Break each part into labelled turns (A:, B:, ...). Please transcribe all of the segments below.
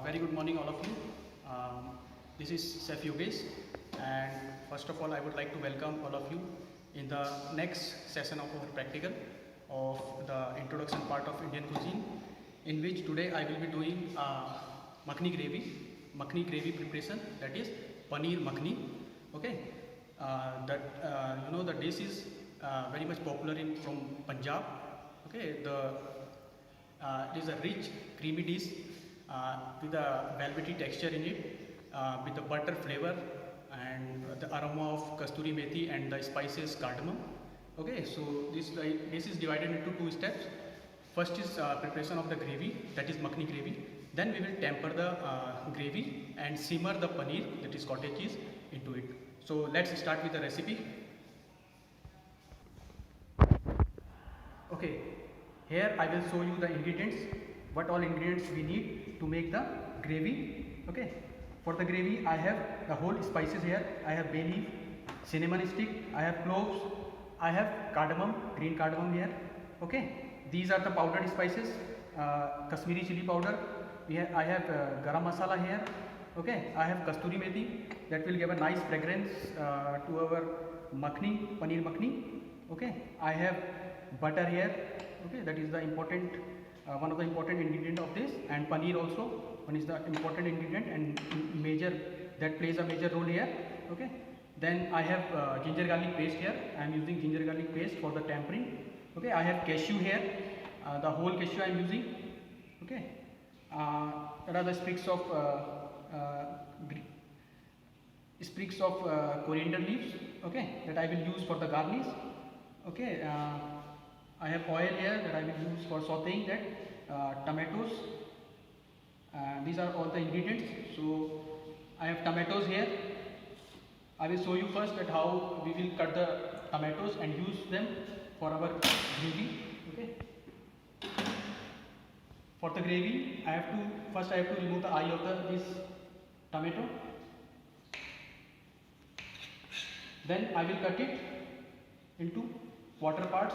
A: Very good morning, all of you. This is Chef Yogesh, and first of all, I would like to welcome all of you in the next session of our practical of the introduction part of Indian cuisine, in which today I will be doing makhni gravy preparation, that is paneer makhni. Okay, the dish is very much popular in from Punjab. Okay, it is a rich, creamy dish with a velvety texture in it, with the butter flavor and the aroma of kasturi methi and the spices cardamom. Okay, so this is divided into two steps. First is preparation of the gravy, that is makhni gravy. Then we will temper the gravy and simmer the paneer, that is cottage cheese, into it. So let's start with the recipe. Okay, here I will show you the ingredients, what all ingredients we need to make the gravy. Okay, for the gravy I have the whole spices here. I have bay leaf, cinnamon stick, I have cloves, I have cardamom, green cardamom here. Okay, these are the powdered spices, Kashmiri chili powder. I have garam masala here. Okay, I have kasturi methi, that will give a nice fragrance to our makhni, paneer makhni. Okay, I have butter here. Okay, that is the important one of the important ingredient of this, and paneer also one is the important ingredient and major, that plays a major role here. Okay, then I have ginger garlic paste here. I am using ginger garlic paste for the tempering. Okay, I have cashew here, the whole cashew I am using. Okay, there are the sprigs of coriander leaves. Okay, that I will use for the garnish. Okay, I have oil here that I will use for sauteing that, tomatoes. These are all the ingredients. So I have tomatoes here. I will show you first that how we will cut the tomatoes and use them for our gravy. Okay. For the gravy, I have to remove the eye of this tomato. Then I will cut it into quarter parts.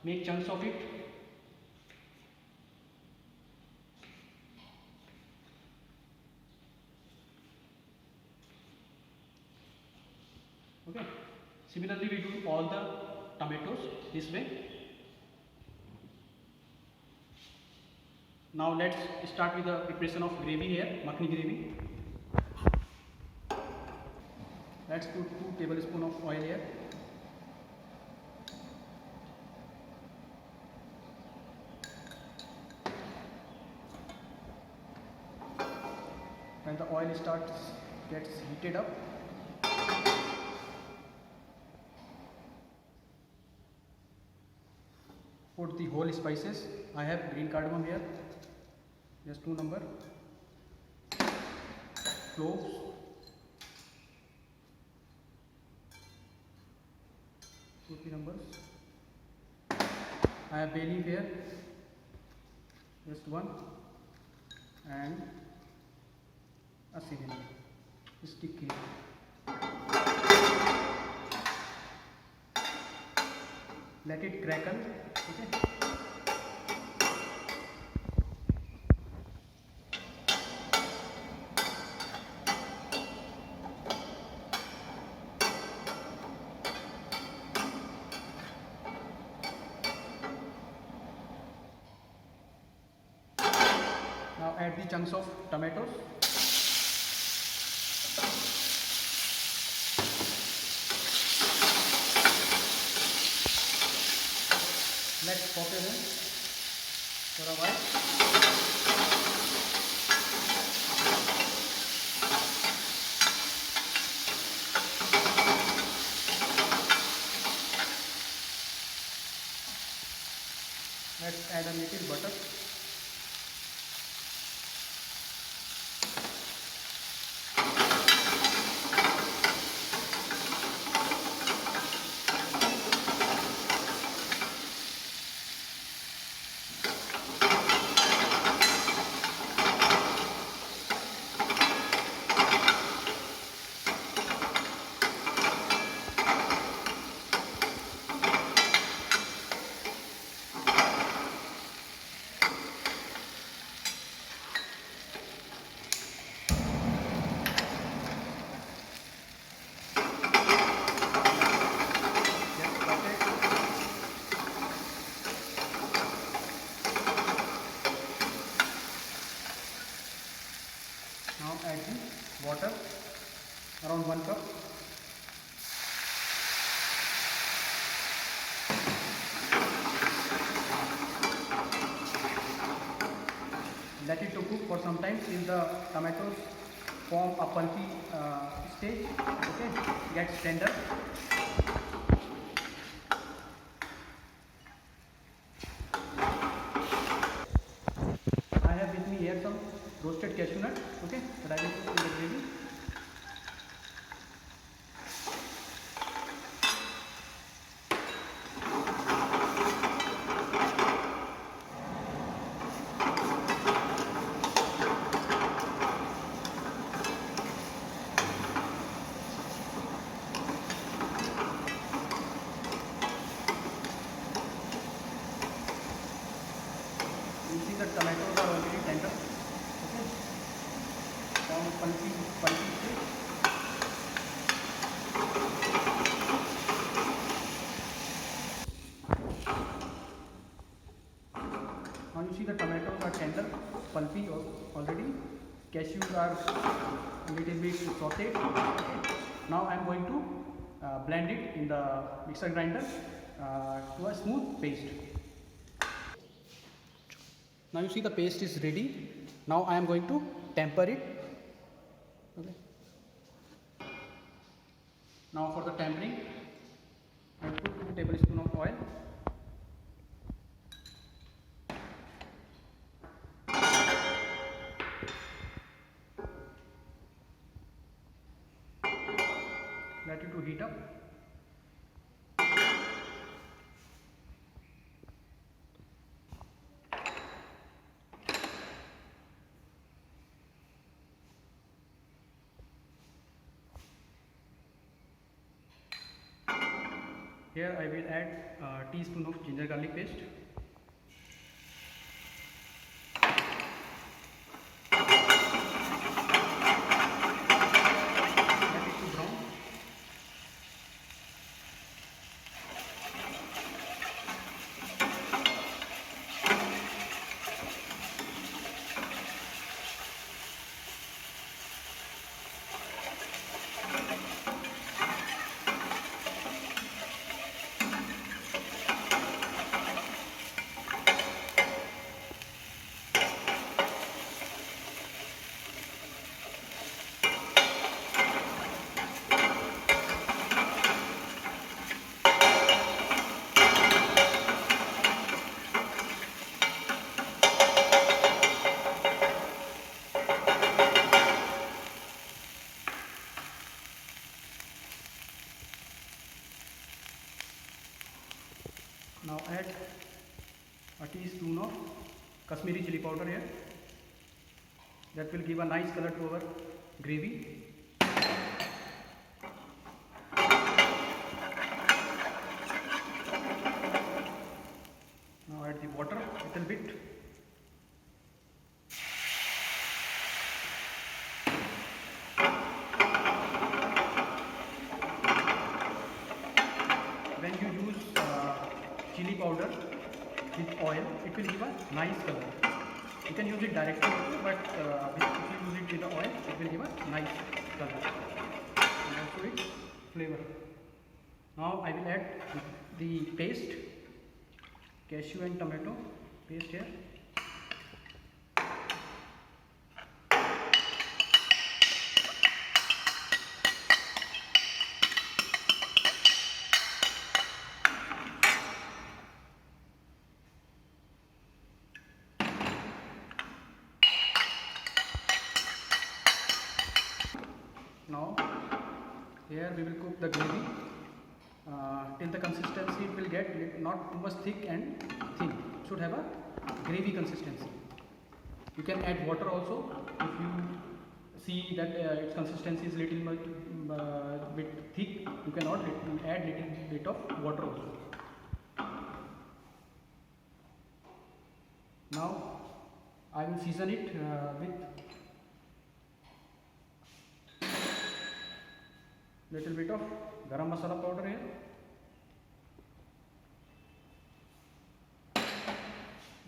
A: Make chunks of it. Okay. Similarly, we do all the tomatoes this way. Now let's start with the preparation of gravy here, makhni gravy. Let's put 2 tablespoons of oil here. When the oil gets heated up, put the whole spices. I have green cardamom here, just 2 number, cloves, two, 3 numbers. I have bay leaf here, just 1, and a cinnamon stick here. Let it crackle. Okay. Now add the chunks of tomatoes. Let's saute them for a while. Let's add a little butter. around 1 cup. Let it to cook for some time till the tomatoes form a pulpy stage. Okay, gets tender. I have with me here some roasted cashew nut. Okay, that I will put in the gravy. You see the tomatoes are already tender. Okay, form pulpy stage. Now you see the tomatoes are tender, pulpy already. Cashews are a little bit sauteed. Okay. Now I am going to blend it in the mixer grinder to a smooth paste. Now you see the paste is ready. Now I am going to temper it. Okay. Now for the tempering, I will put 2 tablespoons of oil. Let it to heat up. Here I will add a teaspoon of ginger garlic paste. Let it to brown. Now add a teaspoon of Kashmiri chili powder here. That will give a nice color to our gravy. Now add the water a little bit. When you use chili powder with oil, it will give a nice color. You can use it directly also, but if you use it with the oil, it will give a nice color and also its flavor. Now I will add the paste, cashew and tomato paste here. Now here we will cook the gravy till the consistency it will get not too much thick and thin. It should have a gravy consistency. You can add water also if you see that its consistency is little much bit thick. You can add little bit of water also. Now I will season it with little bit of garam masala powder here.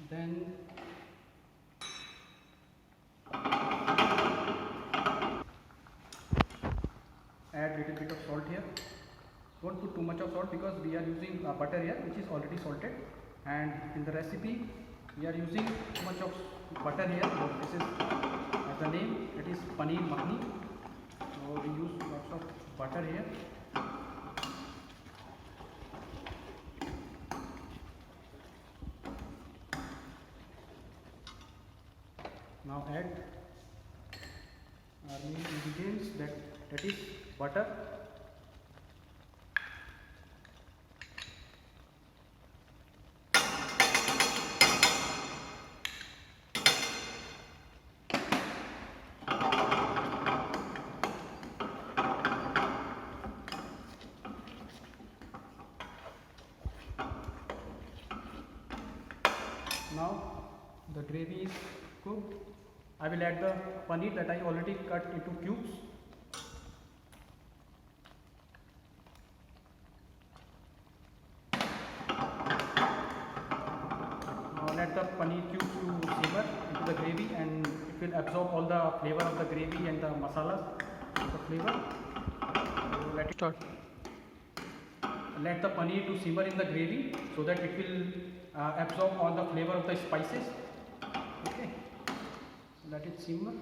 A: Then add little bit of salt here. Don't put too much of salt because we are using butter here which is already salted, and in the recipe we are using too much of butter here. So this is as the name, it is paneer makhni, so we use lots of butter here. Now add our main ingredients, that is butter. Now the gravy is cooked. I will add the paneer that I already cut into cubes. Now let the paneer cubes to simmer into the gravy, and it will absorb all the flavor of the gravy and the masalas, the flavor. So let it start. Let the paneer to simmer in the gravy so that it will absorb all the flavor of the spices. Okay, let it simmer.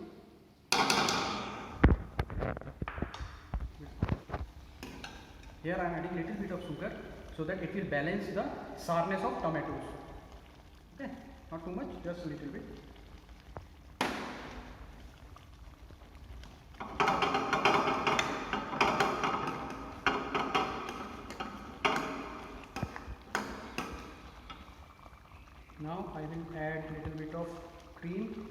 A: Here I am adding little bit of sugar so that it will balance the sourness of tomatoes. Okay, not too much, just a little bit. Now I will add little bit of cream.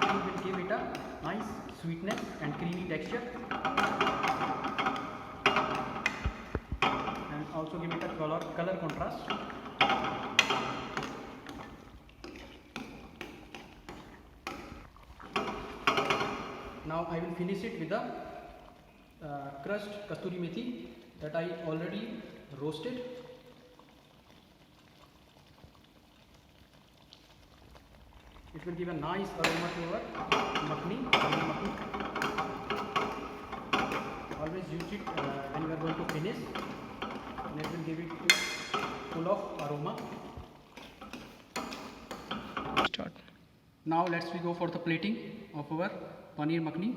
A: Cream will give it a nice sweetness and creamy texture, and also give it a color contrast. Now I will finish it with the crushed kasturi methi that I already roasted. It will give a nice aroma to our makhni. Always use it when you are going to finish, and it will give it full of aroma. Start. Now let's we go for the plating of our paneer makhni.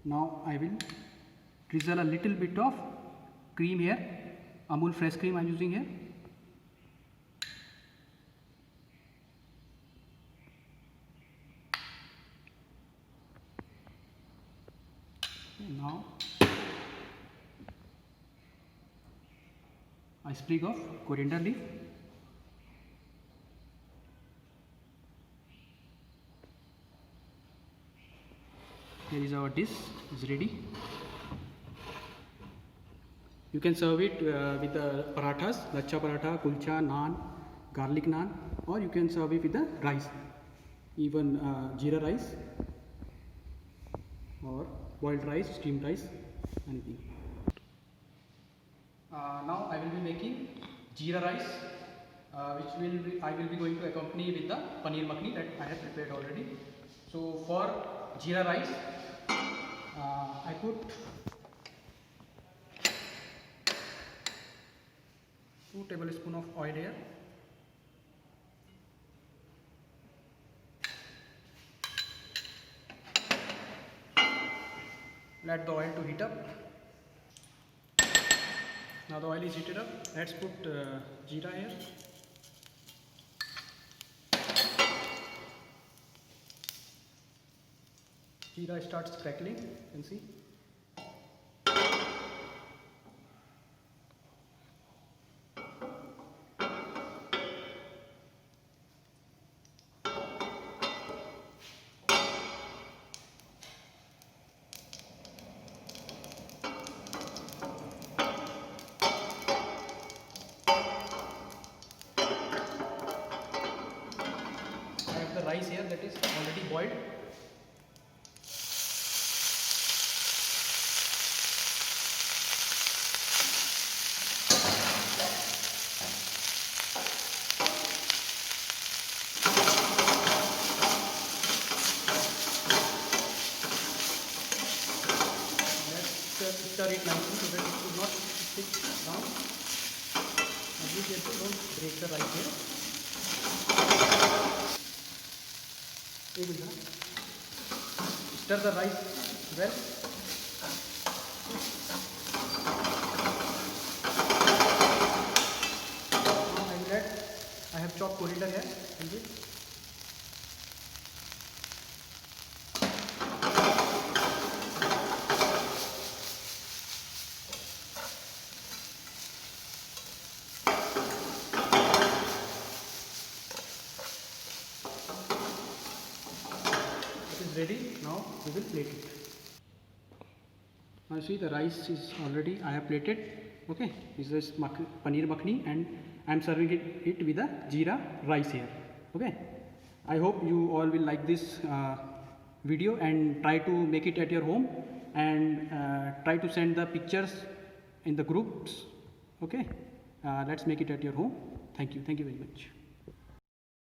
A: Now I will drizzle a little bit of cream here. Amul fresh cream I am using here. Now a sprig of coriander leaf. Here is our dish is ready. You can serve it with the parathas, lachha paratha, kulcha, naan, garlic naan, or you can serve it with the rice, even jeera rice or boiled rice, steamed rice, anything. Now I will be making jeera rice, which I will be going to accompany with the paneer makhni that I have prepared already. So for jeera rice, I put 2 tablespoons of oil here. Let the oil to heat up. Now the oil is heated up. Let's put jeera here. Jeera starts crackling, you can see. rice here that is already boiled. Stir it nicely so that it should not stick down. And be careful, don't break the rice here. Stir the rice well. Now I will add, I have chopped coriander here. Ready. Now we will plate it. Now see the rice is already I have plated. Okay, this is paneer makhani and I am serving it with a jeera rice here. Okay, I hope you all will like this video and try to make it at your home and try to send the pictures in the groups. Okay, let's make it at your home. Thank you very much.